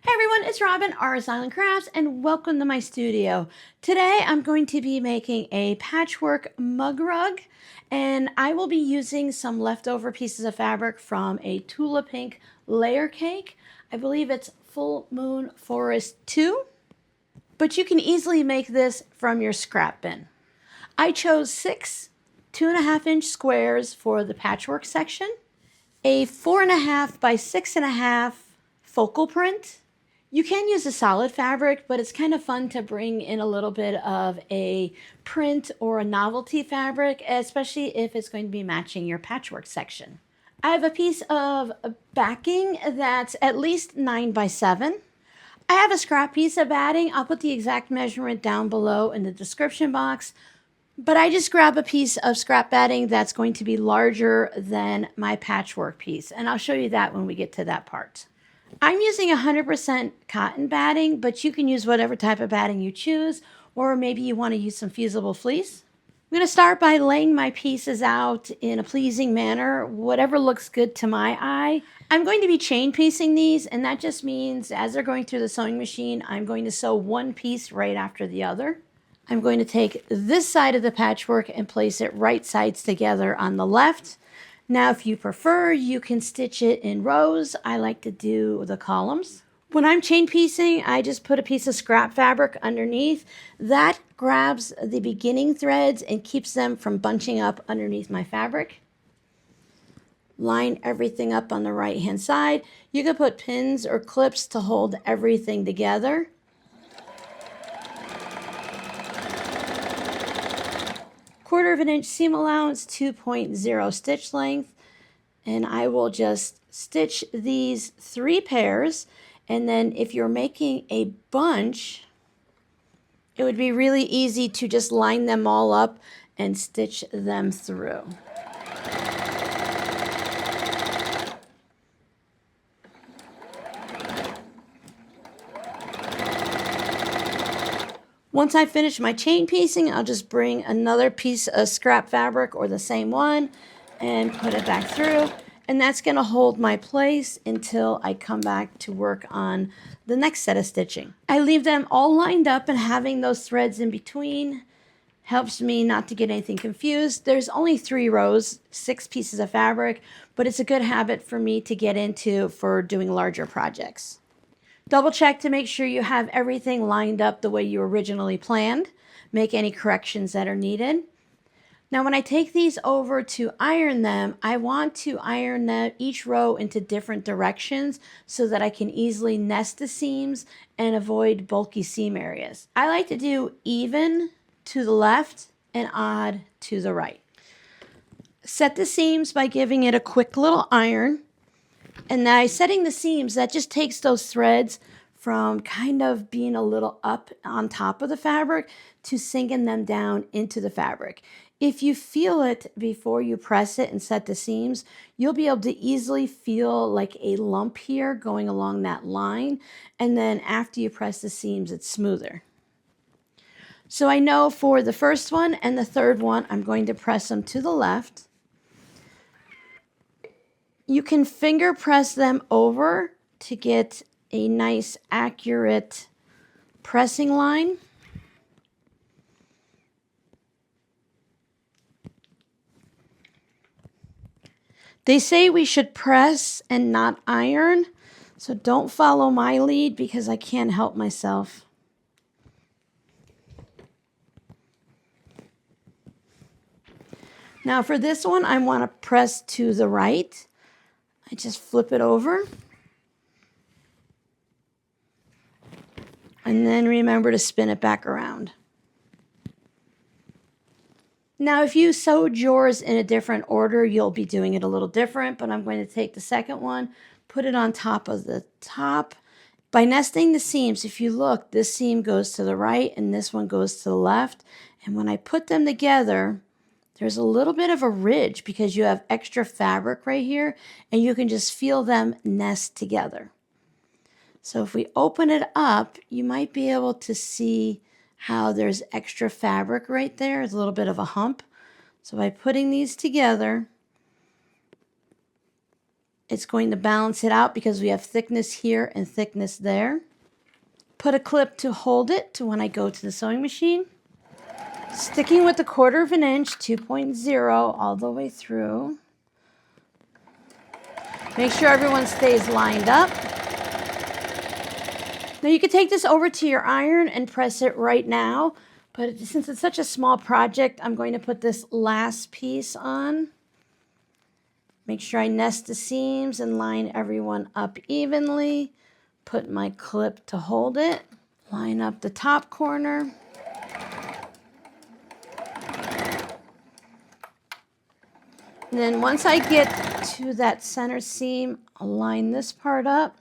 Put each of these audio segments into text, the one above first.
Hey everyone, it's Robin, Artist Island Crafts, and welcome to my studio. Today I'm going to be making a patchwork mug rug, and I will be using some leftover pieces of fabric from a Tula Pink layer cake. I believe it's Full Moon Forest 2, but you can easily make this from your scrap bin. I chose 6 2.5-inch squares for the patchwork section, a 4.5 by 6.5 focal print. You can use a solid fabric, but it's kind of fun to bring in a little bit of a print or a novelty fabric, especially if it's going to be matching your patchwork section. I have a piece of backing that's at least 9 by 7. I have a scrap piece of batting. I'll put the exact measurement down below in the description box. But I just grab a piece of scrap batting that's going to be larger than my patchwork piece. And I'll show you that when we get to that part. I'm using 100% cotton batting, but you can use whatever type of batting you choose, or maybe you want to use some fusible fleece. I'm going to start by laying my pieces out in a pleasing manner, whatever looks good to my eye. I'm going to be chain piecing these, and that just means as they're going through the sewing machine, I'm going to sew one piece right after the other. I'm going to take this side of the patchwork and place it right sides together on the left. Now, if you prefer, you can stitch it in rows. I like to do the columns. When I'm chain piecing, I just put a piece of scrap fabric underneath. That grabs the beginning threads and keeps them from bunching up underneath my fabric. Line everything up on the right-hand side. You can put pins or clips to hold everything together. Quarter of an inch seam allowance, 2.0 stitch length, and I will just stitch these 3 pairs, and then if you're making a bunch, it would be really easy to just line them all up and stitch them through. Once I finish my chain piecing, I'll just bring another piece of scrap fabric or the same one and put it back through. And that's going to hold my place until I come back to work on the next set of stitching. I leave them all lined up, and having those threads in between helps me not to get anything confused. There's only 3 rows, 6 pieces of fabric, but it's a good habit for me to get into for doing larger projects. Double check to make sure you have everything lined up the way you originally planned. Make any corrections that are needed. Now when I take these over to iron them, I want to iron each row into different directions so that I can easily nest the seams and avoid bulky seam areas. I like to do even to the left and odd to the right. Set the seams by giving it a quick little iron. And now setting the seams, that just takes those threads from kind of being a little up on top of the fabric to sinking them down into the fabric. If you feel it before you press it and set the seams, you'll be able to easily feel like a lump here going along that line. And then after you press the seams, it's smoother. So I know for the first one and the third one, I'm going to press them to the left. You can finger press them over to get a nice accurate pressing line. They say we should press and not iron, so don't follow my lead because I can't help myself. Now for this one, I want to press to the right. I just flip it over. And then remember to spin it back around. Now, if you sewed yours in a different order, you'll be doing it a little different, but I'm going to take the second one, put it on top of the top. By nesting the seams, if you look, this seam goes to the right and this one goes to the left. And when I put them together, there's a little bit of a ridge because you have extra fabric right here, and you can just feel them nest together. So if we open it up, you might be able to see how there's extra fabric right there. There's a little bit of a hump. So by putting these together, It's going to balance it out because we have thickness here and thickness there. Put a clip to hold it to when I go to the sewing machine. Sticking with the 1/4 of an inch, 2.0 all the way through. Make sure everyone stays lined up. Now you can take this over to your iron and press it right now, but since it's such a small project, I'm going to put this last piece on. Make sure I nest the seams and line everyone up evenly. Put my clip to hold it. Line up the top corner. And then once I get to that center seam, I'll line this part up.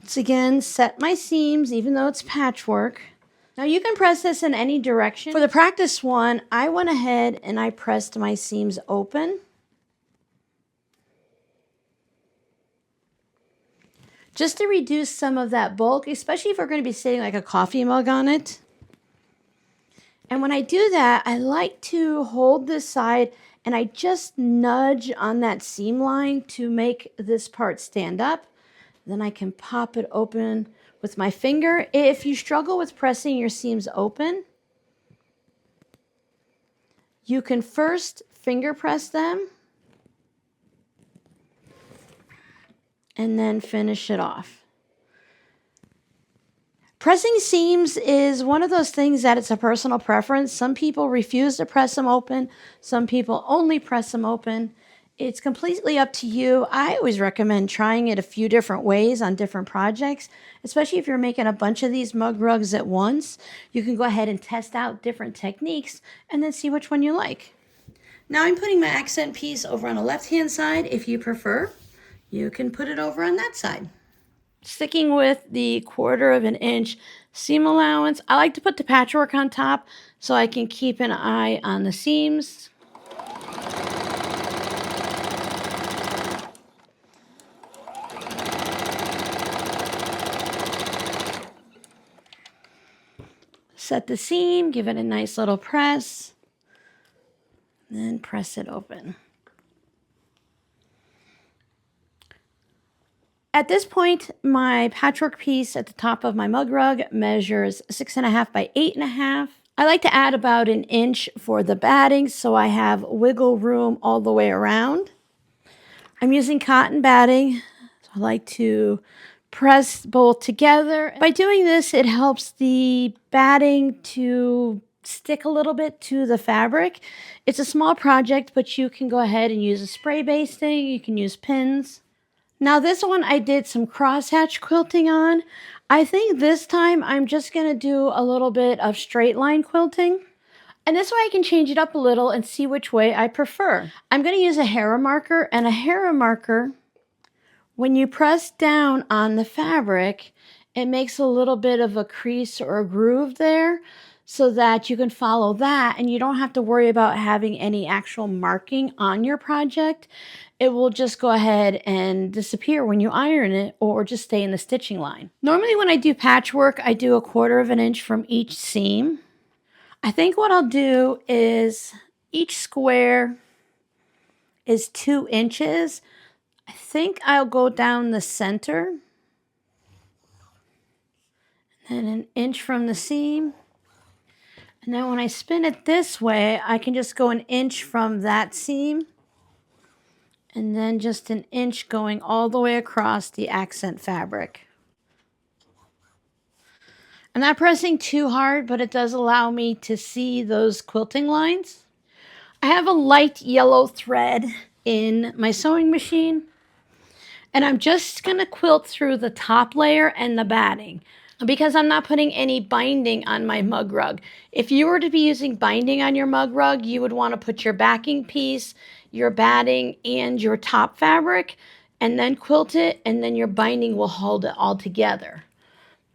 Once again, set my seams, even though it's patchwork. Now you can press this in any direction. For the practice one, I went ahead and I pressed my seams open. Just to reduce some of that bulk, especially if we're going to be sitting like a coffee mug on it. And when I do that, I like to hold this side and I just nudge on that seam line to make this part stand up. Then I can pop it open with my finger. If you struggle with pressing your seams open, you can first finger press them and then finish it off. Pressing seams is one of those things that it's a personal preference. Some people refuse to press them open. Some people only press them open. It's completely up to you. I always recommend trying it a few different ways on different projects, especially if you're making a bunch of these mug rugs at once. You can go ahead and test out different techniques and then see which one you like. Now I'm putting my accent piece over on the left-hand side. If you prefer, you can put it over on that side. Sticking with the 1/4 of an inch seam allowance, I like to put the patchwork on top so I can keep an eye on the seams. Set the seam, give it a nice little press, then press it open. At this point, my patchwork piece at the top of my mug rug measures 6.5 by 8.5. I like to add about an inch for the batting so I have wiggle room all the way around. I'm using cotton batting, so I like to press both together. By doing this, it helps the batting to stick a little bit to the fabric. It's a small project, but you can go ahead and use a spray basting. You can use pins. Now this one I did some crosshatch quilting on. I think this time I'm just going to do a little bit of straight line quilting. And this way I can change it up a little and see which way I prefer. I'm going to use a Hera marker, and a Hera marker, when you press down on the fabric, it makes a little bit of a crease or a groove there so that you can follow that and you don't have to worry about having any actual marking on your project. It will just go ahead and disappear when you iron it or just stay in the stitching line. Normally when I do patchwork, I do a 1/4 of an inch from each seam. I think what I'll do is each square is 2 inches. I think I'll go down the center and an inch from the seam. And then when I spin it this way, I can just go an inch from that seam and then just an inch going all the way across the accent fabric. I'm not pressing too hard, but it does allow me to see those quilting lines. I have a light yellow thread in my sewing machine, and I'm just going to quilt through the top layer and the batting because I'm not putting any binding on my mug rug. If you were to be using binding on your mug rug, you would want to put your backing piece, your batting, and your top fabric, and then quilt it, and then your binding will hold it all together.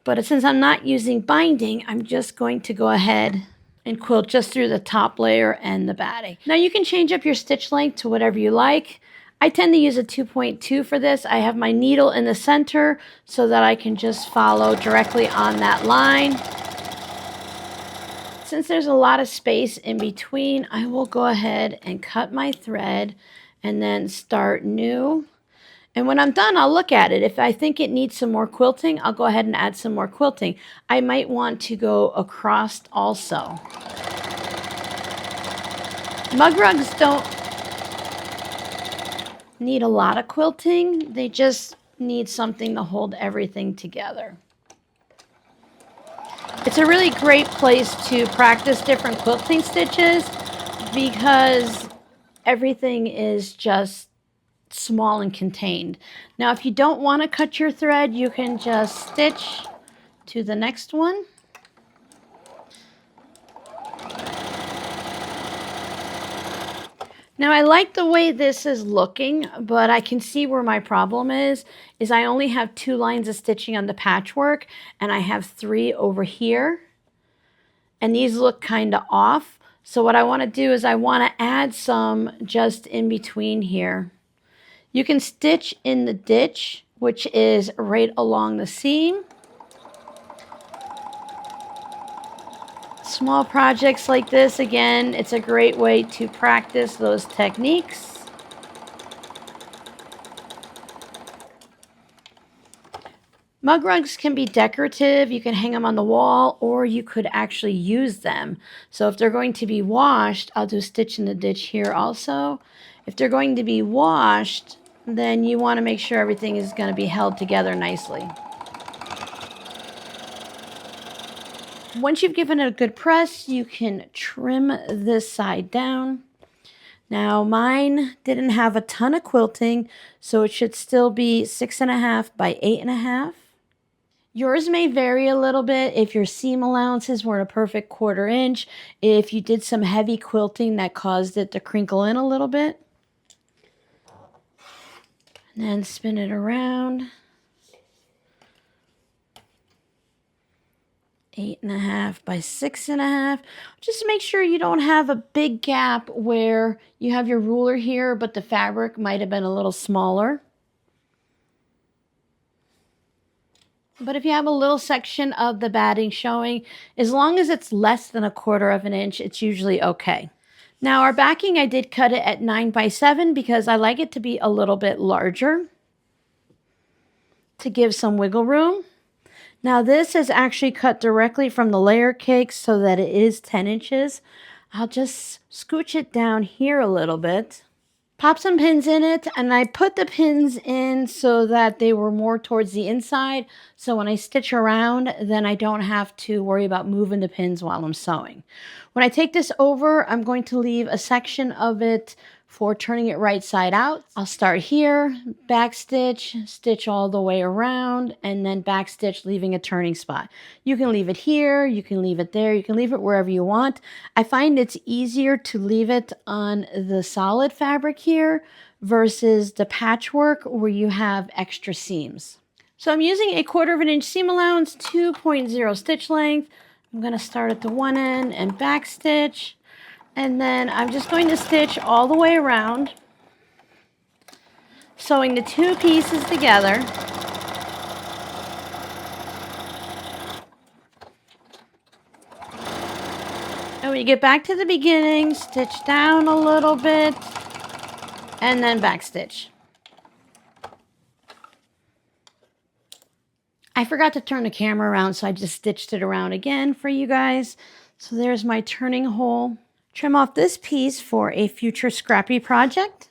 But since I'm not using binding, I'm just going to go ahead and quilt just through the top layer and the batting. Now you can change up your stitch length to whatever you like. I tend to use a 2.2 for this. I have my needle in the center so that I can just follow directly on that line. Since there's a lot of space in between, I will go ahead and cut my thread and then start new. And when I'm done, I'll look at it. If I think it needs some more quilting, I'll go ahead and add some more quilting. I might want to go across also. Mug rugs don't need a lot of quilting. They just need something to hold everything together. It's a really great place to practice different quilting stitches because everything is just small and contained. Now, if you don't want to cut your thread, you can just stitch to the next one. Now, I like the way this is looking, but I can see where my problem is I only have 2 lines of stitching on the patchwork, and I have 3 over here, and these look kind of off. So what I want to do is I want to add some just in between here. You can stitch in the ditch, which is right along the seam. Small projects like this, again, it's a great way to practice those techniques. Mug rugs can be decorative. You can hang them on the wall, or you could actually use them. So if they're going to be washed, I'll do stitch in the ditch here also. If they're going to be washed, then you want to make sure everything is going to be held together nicely. Once you've given it a good press, you can trim this side down. Now mine didn't have a ton of quilting, so it should still be 6.5 by 8.5. Yours may vary a little bit if your seam allowances were a perfect 1/4 inch, if you did some heavy quilting that caused it to crinkle in a little bit. And then spin it around. 8.5 by 6.5. Just make sure you don't have a big gap where you have your ruler here, but the fabric might have been a little smaller. But if you have a little section of the batting showing, as long as it's less than 1/4 inch, it's usually okay. Now our backing, I did cut it at 9 by 7 because I like it to be a little bit larger to give some wiggle room. Now this is actually cut directly from the layer cake so that it is 10 inches. I'll just scooch it down here a little bit. Pop some pins in it, and I put the pins in so that they were more towards the inside. So when I stitch around, then I don't have to worry about moving the pins while I'm sewing. When I take this over, I'm going to leave a section of it for turning it right side out. I'll start here, back stitch, stitch all the way around, and then back stitch, leaving a turning spot. You can leave it here, you can leave it there, you can leave it wherever you want. I find it's easier to leave it on the solid fabric here versus the patchwork where you have extra seams. So I'm using a 1/4 inch seam allowance, 2.0 stitch length. I'm going to start at the one end and back stitch. And then I'm just going to stitch all the way around, sewing the 2 pieces together. And when you get back to the beginning, stitch down a little bit, and then back stitch. I forgot to turn the camera around, so I just stitched it around again for you guys. So there's my turning hole. Trim off this piece for a future scrappy project.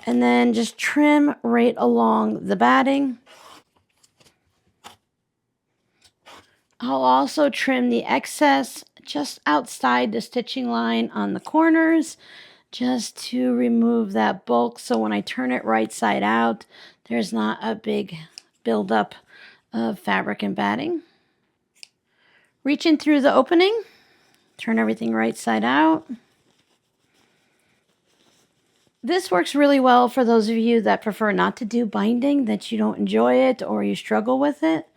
And then just trim right along the batting. I'll also trim the excess just outside the stitching line on the corners, just to remove that bulk. So when I turn it right side out, there's not a big buildup of fabric and batting. Reach in through the opening. Turn everything right side out. This works really well for those of you that prefer not to do binding, that you don't enjoy it or you struggle with it.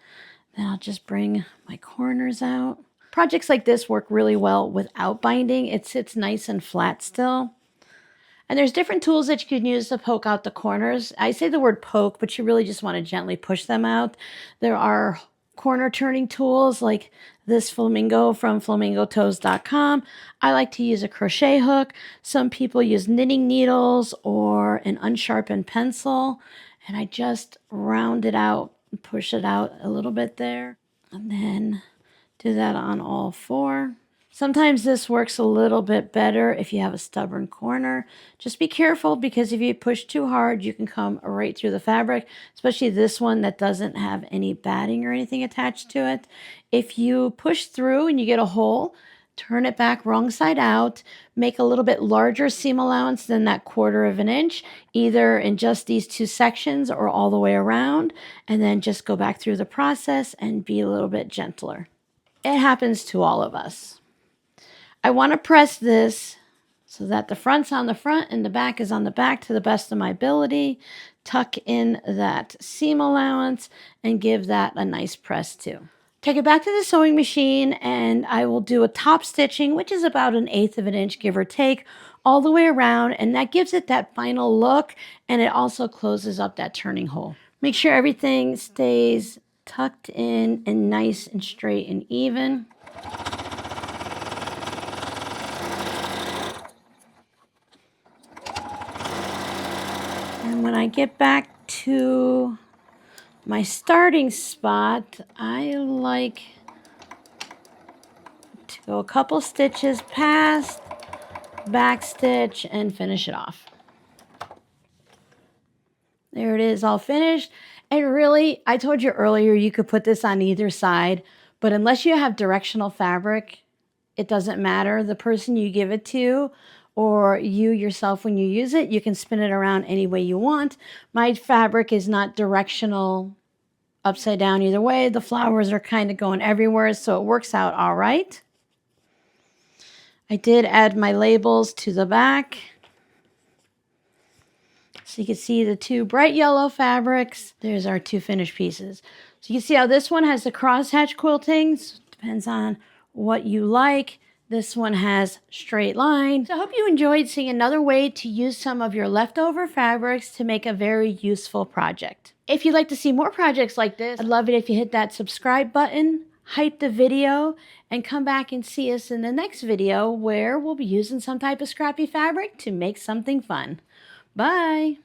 Then I'll just bring my corners out. Projects like this work really well without binding. It sits nice and flat still. And there's different tools that you can use to poke out the corners. I say the word poke, but you really just want to gently push them out. There are corner turning tools like this flamingo from flamingotoes.com. I like to use a crochet hook. Some people use knitting needles or an unsharpened pencil. And I just round it out and push it out a little bit there. And then do that on all four. Sometimes this works a little bit better if you have a stubborn corner. Just be careful, because if you push too hard, you can come right through the fabric, especially this one that doesn't have any batting or anything attached to it. If you push through and you get a hole, turn it back wrong side out, make a little bit larger seam allowance than that 1/4 of an inch, either in just these two sections or all the way around, and then just go back through the process and be a little bit gentler. It happens to all of us. I want to press this so that the front's on the front and the back is on the back to the best of my ability. Tuck in that seam allowance and give that a nice press too. Take it back to the sewing machine and I will do a top stitching, which is about 1/8 of an inch, give or take, all the way around. And that gives it that final look, and it also closes up that turning hole. Make sure everything stays tucked in and nice and straight and even. And when I get back to my starting spot, I like to go a couple stitches past, back stitch, and finish it off. There it is, all finished. And really, I told you earlier you could put this on either side, but unless you have directional fabric, it doesn't matter. The person you give it to, or you yourself when you use it, you can spin it around any way you want. My fabric is not directional upside down either way. The flowers are kind of going everywhere, so it works out all right. I did add my labels to the back, so you can see the two bright yellow fabrics. There's our two finished pieces. So you can see how this one has the crosshatch quiltings. Depends on what you like. This one has straight line. So I hope you enjoyed seeing another way to use some of your leftover fabrics to make a very useful project. If you'd like to see more projects like this, I'd love it if you hit that subscribe button, hype the video, and come back and see us in the next video where we'll be using some type of scrappy fabric to make something fun. Bye.